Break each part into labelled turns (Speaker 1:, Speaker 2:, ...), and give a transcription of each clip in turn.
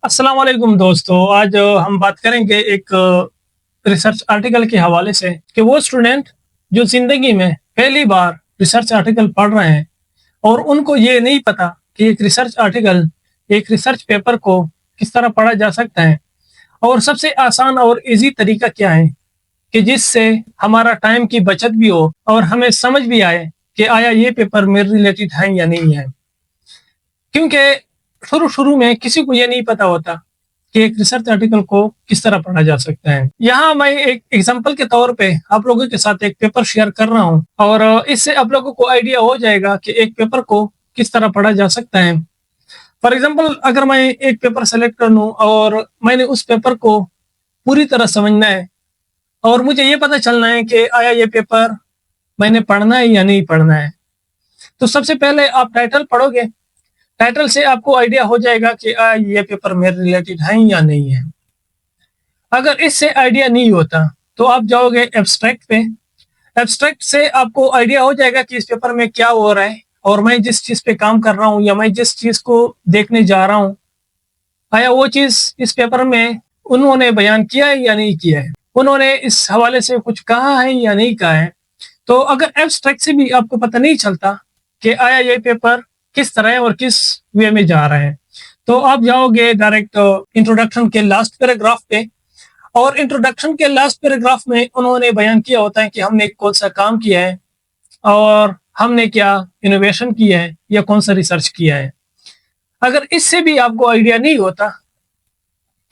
Speaker 1: अस्सलाम वालेकुम दोस्तों। आज हम बात करेंगे एक रिसर्च आर्टिकल के हवाले से कि वो स्टूडेंट जो जिंदगी में पहली बार रिसर्च आर्टिकल पढ़ रहे हैं और उनको ये नहीं पता कि एक रिसर्च आर्टिकल, एक रिसर्च पेपर को किस तरह पढ़ा जा सकता है और सबसे आसान और इजी तरीका क्या है कि जिससे हमारा टाइम की बचत भी हो और हमें समझ भी आए कि आया ये पेपर मेरे रिलेटेड है या नहीं है। क्योंकि शुरू शुरू में किसी को ये नहीं पता होता कि एक रिसर्च आर्टिकल को किस तरह पढ़ा जा सकता है। यहाँ मैं एक एग्जांपल के तौर पे आप लोगों के साथ एक पेपर शेयर कर रहा हूँ और इससे आप लोगों को आइडिया हो जाएगा कि एक पेपर को किस तरह पढ़ा जा सकता है। फॉर एग्जांपल, अगर मैं एक पेपर सेलेक्ट कर लूँ और मैंने उस पेपर को पूरी तरह समझना है और मुझे ये पता चलना है कि आया ये पेपर मैंने पढ़ना है या नहीं पढ़ना है, तो सबसे पहले आप टाइटल पढ़ोगे। टाइटल से आपको आइडिया हो जाएगा कि ये पेपर मेरे रिलेटेड है या नहीं है। अगर इससे आइडिया नहीं होता तो आप जाओगे एब्स्ट्रैक्ट पे। एब्स्ट्रैक्ट से आपको आइडिया हो जाएगा कि इस पेपर में क्या हो रहा है और मैं जिस चीज पे काम कर रहा हूँ या मैं जिस चीज को देखने जा रहा हूँ, आया वो चीज इस पेपर में उन्होंने बयान किया है या नहीं किया है, उन्होंने इस हवाले से कुछ कहा है या नहीं कहा है। तो अगर एब्स्ट्रैक्ट से भी आपको पता नहीं चलता कि आया ये पेपर किस तरह और किस वे में जा रहे हैं, तो आप जाओगे डायरेक्ट इंट्रोडक्शन के लास्ट पैराग्राफ पे। और इंट्रोडक्शन के लास्ट पैराग्राफ में उन्होंने बयान किया होता है कि हमने कौन सा काम किया है और हमने क्या इनोवेशन किया है या कौन सा रिसर्च किया है। अगर इससे भी आपको आइडिया नहीं होता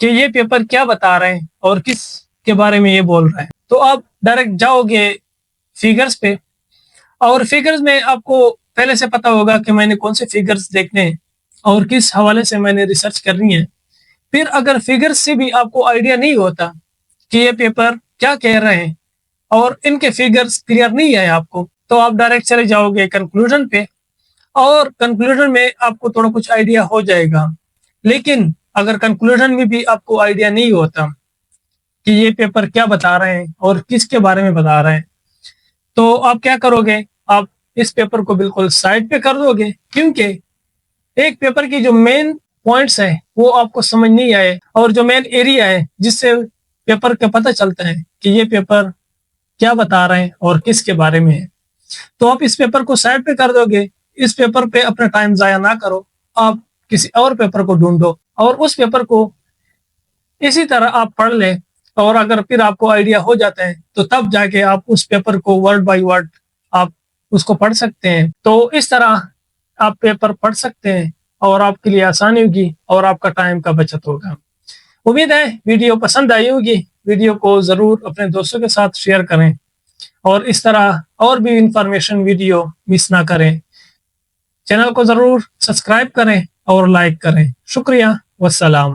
Speaker 1: कि ये पेपर क्या बता रहे हैं और किस के बारे में ये बोल रहे हैं, तो आप डायरेक्ट जाओगे फिगर्स पे। और फिगर्स में आपको पहले से पता होगा कि मैंने कौन से फिगर्स देखने हैं और किस हवाले से मैंने रिसर्च करनी है। फिर अगर फिगर्स से भी आपको आइडिया नहीं होता कि ये पेपर क्या कह रहे हैं और इनके फिगर्स क्लियर नहीं है आपको, तो आप डायरेक्ट चले जाओगे कंक्लूजन पे और कंक्लूजन में आपको थोड़ा कुछ आइडिया हो जाएगा। लेकिन अगर कंक्लूजन में भी आपको आइडिया नहीं होता कि ये पेपर क्या बता रहे हैं और किसके बारे में बता रहे हैं, तो आप क्या करोगे, आप इस पेपर को बिल्कुल साइड पे कर दोगे। क्योंकि एक पेपर की जो मेन पॉइंट्स है वो आपको समझ नहीं आए और जो मेन एरिया है जिससे पेपर का पता चलता है कि ये पेपर क्या बता रहे हैं और किसके बारे में है, तो आप इस पेपर को साइड पे कर दोगे। इस पेपर पे अपना टाइम जाया ना करो, आप किसी और पेपर को ढूंढो और उस पेपर को इसी तरह आप पढ़ ले। और अगर फिर आपको आइडिया हो जाता है तो तब जाके आप उस पेपर को वर्ड बाय वर्ड आप उसको पढ़ सकते हैं। तो इस तरह आप पेपर पढ़ सकते हैं और आपके लिए आसानी होगी और आपका टाइम का बचत होगा। उम्मीद है वीडियो पसंद आई होगी। वीडियो को ज़रूर अपने दोस्तों के साथ शेयर करें और इस तरह और भी इंफॉर्मेशन वीडियो मिस ना करें। चैनल को ज़रूर सब्सक्राइब करें और लाइक करें। शुक्रिया, वस्सलाम।